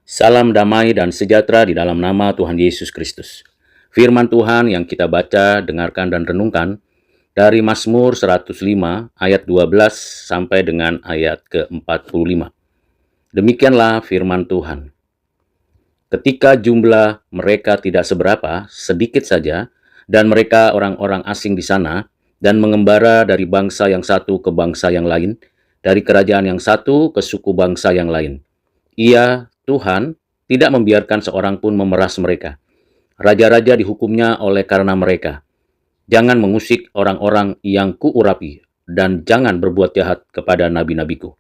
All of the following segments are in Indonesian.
Salam damai dan sejahtera di dalam nama Tuhan Yesus Kristus. Firman Tuhan yang kita baca, dengarkan, dan renungkan dari Mazmur 105 ayat 12 sampai dengan ayat ke-45. Demikianlah firman Tuhan. Ketika jumlah mereka tidak seberapa, sedikit saja, dan mereka orang-orang asing di sana, dan mengembara dari bangsa yang satu ke bangsa yang lain, dari kerajaan yang satu ke suku bangsa yang lain. Ia, Tuhan, tidak membiarkan seorang pun memeras mereka. Raja-raja dihukumnya oleh karena mereka. Jangan mengusik orang-orang yang kuurapi, dan jangan berbuat jahat kepada nabi-nabiku.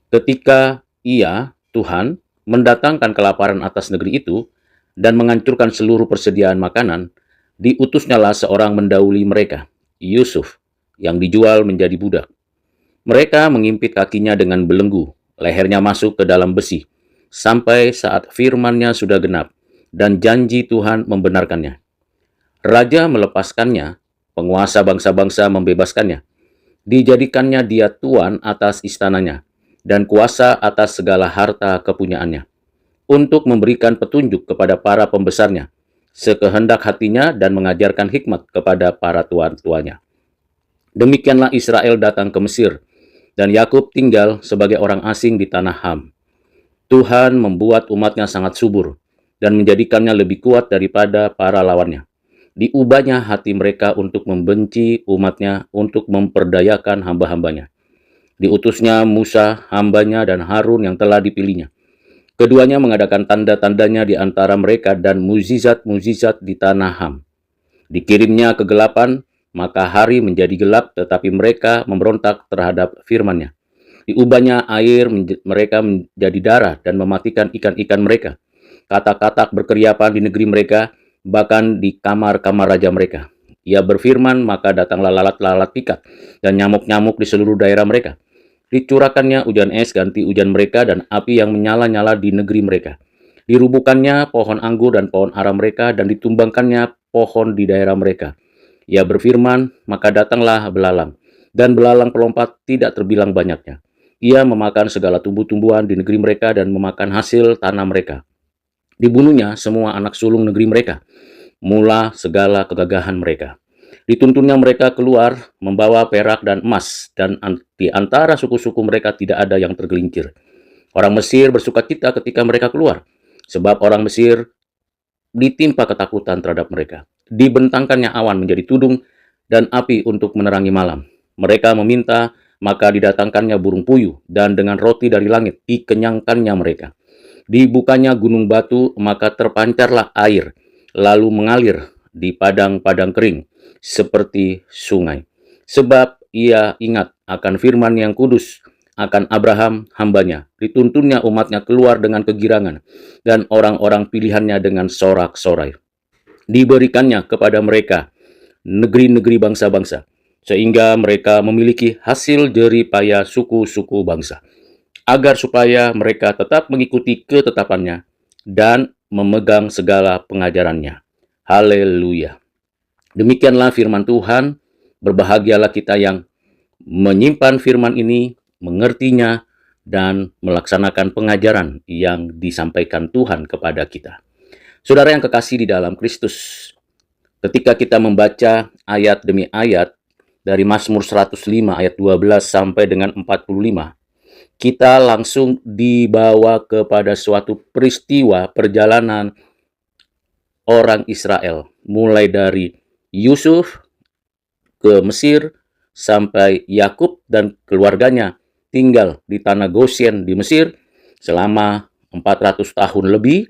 Ketika ia, Tuhan, mendatangkan kelaparan atas negeri itu, dan menghancurkan seluruh persediaan makanan, diutusnyalah seorang mendahului mereka, Yusuf, yang dijual menjadi budak. Mereka mengimpit kakinya dengan belenggu, lehernya masuk ke dalam besi, sampai saat firman-Nya sudah genap, dan janji Tuhan membenarkannya. Raja melepaskannya, penguasa bangsa-bangsa membebaskannya. Dijadikannya dia tuan atas istananya, dan kuasa atas segala harta kepunyaannya, untuk memberikan petunjuk kepada para pembesarnya, sekehendak hatinya dan mengajarkan hikmat kepada para tuan-tuannya. Demikianlah Israel datang ke Mesir, dan Yakub tinggal sebagai orang asing di tanah Ham. Tuhan membuat umatnya sangat subur, dan menjadikannya lebih kuat daripada para lawannya. Diubahnya hati mereka untuk membenci umatnya, untuk memperdayakan hamba-hambanya. Diutusnya Musa, hambanya, dan Harun yang telah dipilihnya. Keduanya mengadakan tanda-tandanya di antara mereka dan mukjizat-mukjizat di tanah Ham. Dikirimnya kegelapan, maka hari menjadi gelap, tetapi mereka memberontak terhadap firman-Nya. Diubahnya air mereka menjadi darah dan mematikan ikan-ikan mereka. Katak-katak berkeriapan di negeri mereka, bahkan di kamar-kamar raja mereka. Ia berfirman, maka datanglah lalat-lalat pikat dan nyamuk-nyamuk di seluruh daerah mereka. Dicurahkannya hujan es ganti hujan mereka dan api yang menyala-nyala di negeri mereka. Dirubuhkannya pohon anggur dan pohon ara mereka dan ditumbangkannya pohon di daerah mereka. Ia berfirman, maka datanglah belalang, dan belalang pelompat tidak terbilang banyaknya. Ia memakan segala tumbuh-tumbuhan di negeri mereka dan memakan hasil tanah mereka. Dibunuhnya semua anak sulung negeri mereka, mula segala kegagahan mereka. Dituntunnya mereka keluar membawa perak dan emas, dan di antara suku-suku mereka tidak ada yang tergelincir. Orang Mesir bersukacita ketika mereka keluar, sebab orang Mesir ditimpa ketakutan terhadap mereka. Dibentangkannya awan menjadi tudung dan api untuk menerangi malam. Mereka meminta, maka didatangkannya burung puyuh, dan dengan roti dari langit dikenyangkannya mereka. Dibukanya gunung batu, maka terpancarlah air, lalu mengalir di padang-padang kering, seperti sungai. Sebab ia ingat akan firman yang kudus, akan Abraham hambanya. Dituntunnya umatnya keluar dengan kegirangan, dan orang-orang pilihannya dengan sorak-sorai. Diberikannya kepada mereka negeri-negeri bangsa-bangsa, sehingga mereka memiliki hasil jerih payah suku-suku bangsa, agar supaya mereka tetap mengikuti ketetapannya dan memegang segala pengajarannya. Haleluya. Demikianlah firman Tuhan. Berbahagialah kita yang menyimpan firman ini, mengertinya, dan melaksanakan pengajaran yang disampaikan Tuhan kepada kita. Saudara yang kekasih di dalam Kristus, ketika kita membaca ayat demi ayat dari Mazmur 105 ayat 12 sampai dengan 45, kita langsung dibawa kepada suatu peristiwa perjalanan orang Israel, mulai dari Yusuf ke Mesir sampai Yakub dan keluarganya tinggal di tanah Goshen di Mesir selama 400 tahun lebih,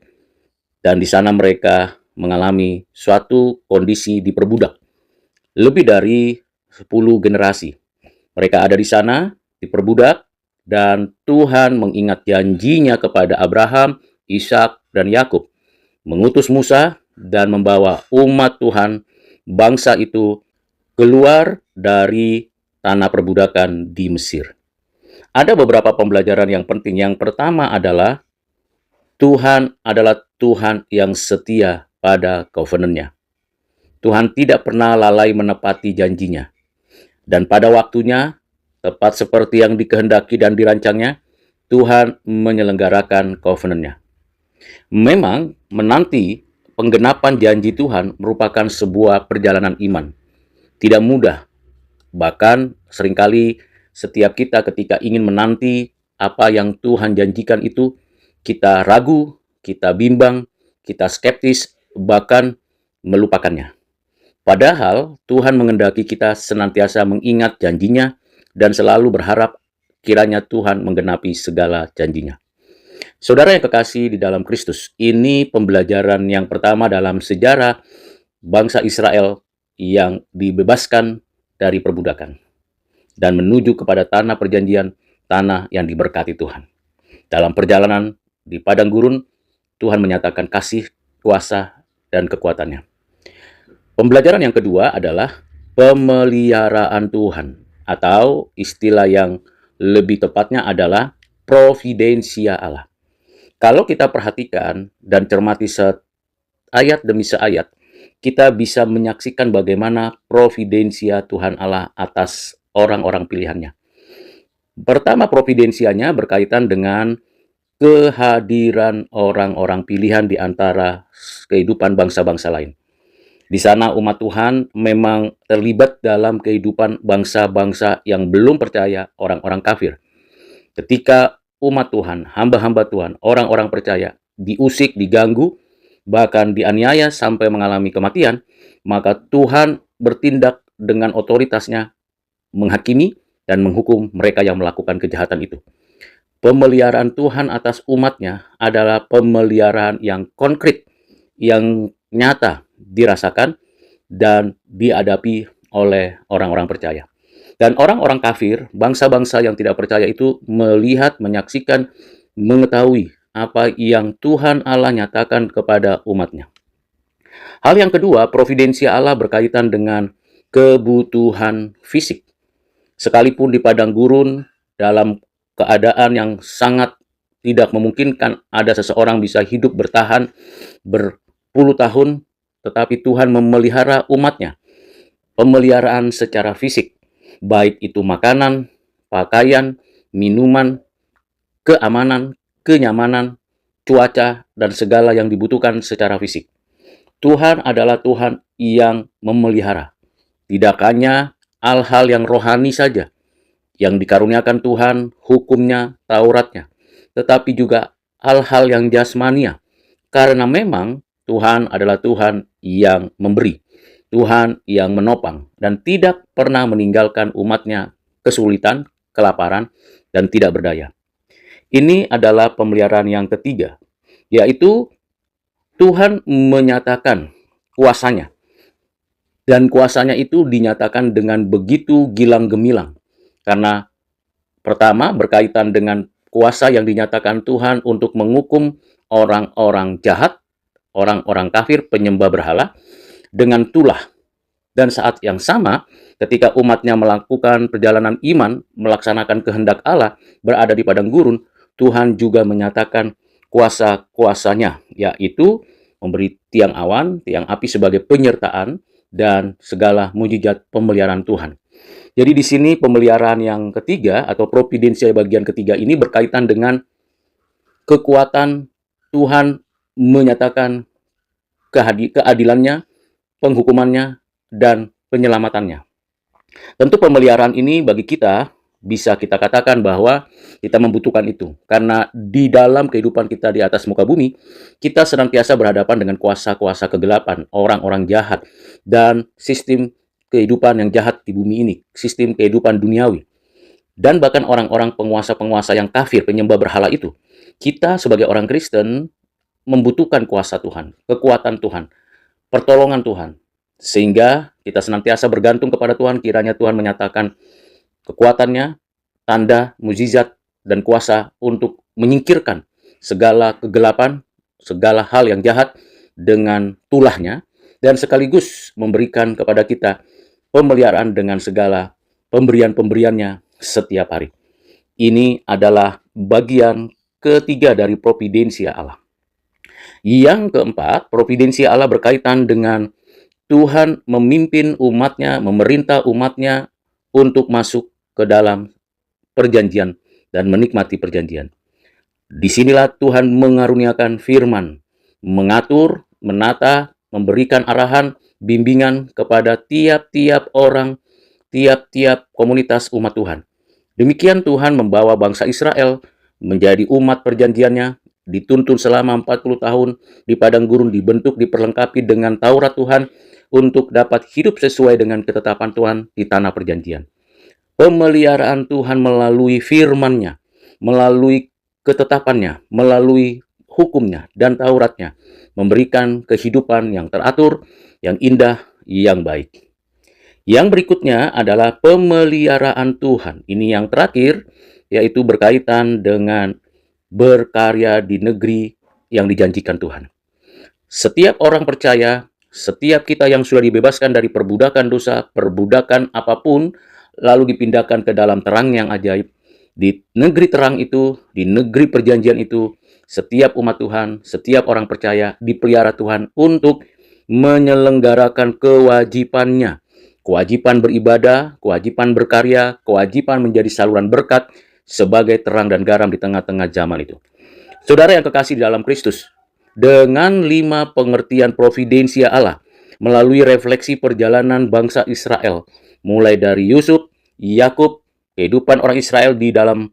dan di sana mereka mengalami suatu kondisi diperbudak. Lebih dari 10 generasi mereka ada di sana diperbudak, dan Tuhan mengingat janjinya kepada Abraham, Ishak, dan Yakub, mengutus Musa dan membawa umat Tuhan, bangsa itu, keluar dari tanah perbudakan di Mesir. Ada beberapa pembelajaran yang penting. Yang pertama adalah Tuhan adalah Tuhan yang setia pada covenant-Nya. Tuhan tidak pernah lalai menepati janjinya. Dan pada waktunya, tepat seperti yang dikehendaki dan dirancangnya, Tuhan menyelenggarakan covenant-Nya. Memang menanti penggenapan janji Tuhan merupakan sebuah perjalanan iman. Tidak mudah, bahkan seringkali setiap kita ketika ingin menanti apa yang Tuhan janjikan itu, kita ragu, kita bimbang, kita skeptis, bahkan melupakannya. Padahal Tuhan mengendaki kita senantiasa mengingat janjinya dan selalu berharap kiranya Tuhan menggenapi segala janjinya. Saudara yang kekasih di dalam Kristus, ini pembelajaran yang pertama dalam sejarah bangsa Israel yang dibebaskan dari perbudakan dan menuju kepada tanah perjanjian, tanah yang diberkati Tuhan. Dalam perjalanan di padang gurun, Tuhan menyatakan kasih, kuasa, dan kekuatannya. Pembelajaran yang kedua adalah pemeliharaan Tuhan, atau istilah yang lebih tepatnya adalah providensia Allah. Kalau kita perhatikan dan cermati ayat demi seayat, kita bisa menyaksikan bagaimana providensia Tuhan Allah atas orang-orang pilihannya. Pertama, providensianya berkaitan dengan kehadiran orang-orang pilihan di antara kehidupan bangsa-bangsa lain. Di sana umat Tuhan memang terlibat dalam kehidupan bangsa-bangsa yang belum percaya, orang-orang kafir. Ketika umat Tuhan, hamba-hamba Tuhan, orang-orang percaya diusik, diganggu, bahkan dianiaya sampai mengalami kematian, maka Tuhan bertindak dengan otoritasnya, menghakimi dan menghukum mereka yang melakukan kejahatan itu. Pemeliharaan Tuhan atas umatnya adalah pemeliharaan yang konkret, yang nyata dirasakan dan dihadapi oleh orang-orang percaya. Dan orang-orang kafir, bangsa-bangsa yang tidak percaya itu melihat, menyaksikan, mengetahui apa yang Tuhan Allah nyatakan kepada umatnya. Hal yang kedua, providensia Allah berkaitan dengan kebutuhan fisik. Sekalipun di padang gurun, dalam keadaan yang sangat tidak memungkinkan ada seseorang bisa hidup bertahan berpuluh tahun, tetapi Tuhan memelihara umatnya. Pemeliharaan secara fisik, baik itu makanan, pakaian, minuman, keamanan, kenyamanan, cuaca, dan segala yang dibutuhkan secara fisik. Tuhan adalah Tuhan yang memelihara. Tidak hanya hal-hal yang rohani saja yang dikaruniakan Tuhan, hukumnya, Tauratnya, tetapi juga hal-hal yang jasmania. Karena memang Tuhan adalah Tuhan yang memberi, Tuhan yang menopang, dan tidak pernah meninggalkan umatnya kesulitan, kelaparan, dan tidak berdaya. Ini adalah pemeliharaan yang ketiga, yaitu Tuhan menyatakan kuasanya. Dan kuasanya itu dinyatakan dengan begitu gilang gemilang. Karena pertama berkaitan dengan kuasa yang dinyatakan Tuhan untuk menghukum orang-orang jahat, orang-orang kafir, penyembah berhala, dengan tulah. Dan saat yang sama, ketika umatnya melakukan perjalanan iman, melaksanakan kehendak Allah, berada di padang gurun, Tuhan juga menyatakan kuasa-kuasanya, yaitu memberi tiang awan, tiang api sebagai penyertaan, dan segala mujizat pemeliharaan Tuhan. Jadi di sini pemeliharaan yang ketiga atau providensia bagian ketiga ini berkaitan dengan kekuatan Tuhan menyatakan keadilannya, penghukumannya, dan penyelamatannya. Tentu pemeliharaan ini bagi kita bisa kita katakan bahwa kita membutuhkan itu. Karena di dalam kehidupan kita di atas muka bumi, kita senantiasa berhadapan dengan kuasa-kuasa kegelapan, orang-orang jahat, dan sistem kehidupan yang jahat di bumi ini, sistem kehidupan duniawi. Dan bahkan orang-orang penguasa-penguasa yang kafir, penyembah berhala itu. Kita sebagai orang Kristen membutuhkan kuasa Tuhan, kekuatan Tuhan, pertolongan Tuhan. Sehingga kita senantiasa bergantung kepada Tuhan, kiranya Tuhan menyatakan kekuatannya, tanda, mukjizat, dan kuasa untuk menyingkirkan segala kegelapan, segala hal yang jahat dengan tulahnya, dan sekaligus memberikan kepada kita pemeliharaan dengan segala pemberian-pemberiannya setiap hari. Ini adalah bagian ketiga dari providensia Allah. Yang keempat, providensia Allah berkaitan dengan Tuhan memimpin umatnya, memerintah umatnya untuk masuk ke dalam perjanjian dan menikmati perjanjian. Disinilah Tuhan mengaruniakan firman, mengatur, menata, memberikan arahan, bimbingan kepada tiap-tiap orang, tiap-tiap komunitas umat Tuhan. Demikian Tuhan membawa bangsa Israel menjadi umat perjanjiannya, dituntun selama 40 tahun di padang gurun, dibentuk, diperlengkapi dengan Taurat Tuhan untuk dapat hidup sesuai dengan ketetapan Tuhan di tanah perjanjian. Pemeliharaan Tuhan melalui firman-Nya, melalui ketetapannya, melalui hukumnya dan Tauratnya, memberikan kehidupan yang teratur, yang indah, yang baik. Yang berikutnya adalah pemeliharaan Tuhan. Ini yang terakhir, yaitu berkaitan dengan berkarya di negeri yang dijanjikan Tuhan. Setiap orang percaya, setiap kita yang sudah dibebaskan dari perbudakan dosa, perbudakan apapun, lalu dipindahkan ke dalam terang yang ajaib. Di negeri terang itu, di negeri perjanjian itu, setiap umat Tuhan, setiap orang percaya dipelihara Tuhan untuk menyelenggarakan kewajibannya. Kewajiban beribadah, kewajiban berkarya, kewajiban menjadi saluran berkat sebagai terang dan garam di tengah-tengah zaman itu. Saudara yang kekasih di dalam Kristus, dengan 5 pengertian providensia Allah, melalui refleksi perjalanan bangsa Israel, mulai dari Yusuf, Yakub, kehidupan orang Israel di dalam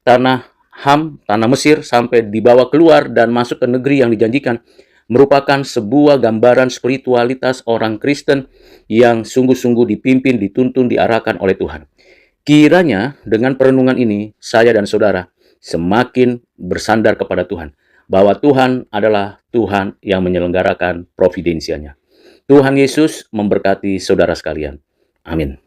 tanah Ham, tanah Mesir, sampai dibawa keluar dan masuk ke negeri yang dijanjikan, merupakan sebuah gambaran spiritualitas orang Kristen yang sungguh-sungguh dipimpin, dituntun, diarahkan oleh Tuhan. Kiranya dengan perenungan ini, saya dan saudara semakin bersandar kepada Tuhan, bahwa Tuhan adalah Tuhan yang menyelenggarakan providensianya. Tuhan Yesus memberkati saudara sekalian. Amin.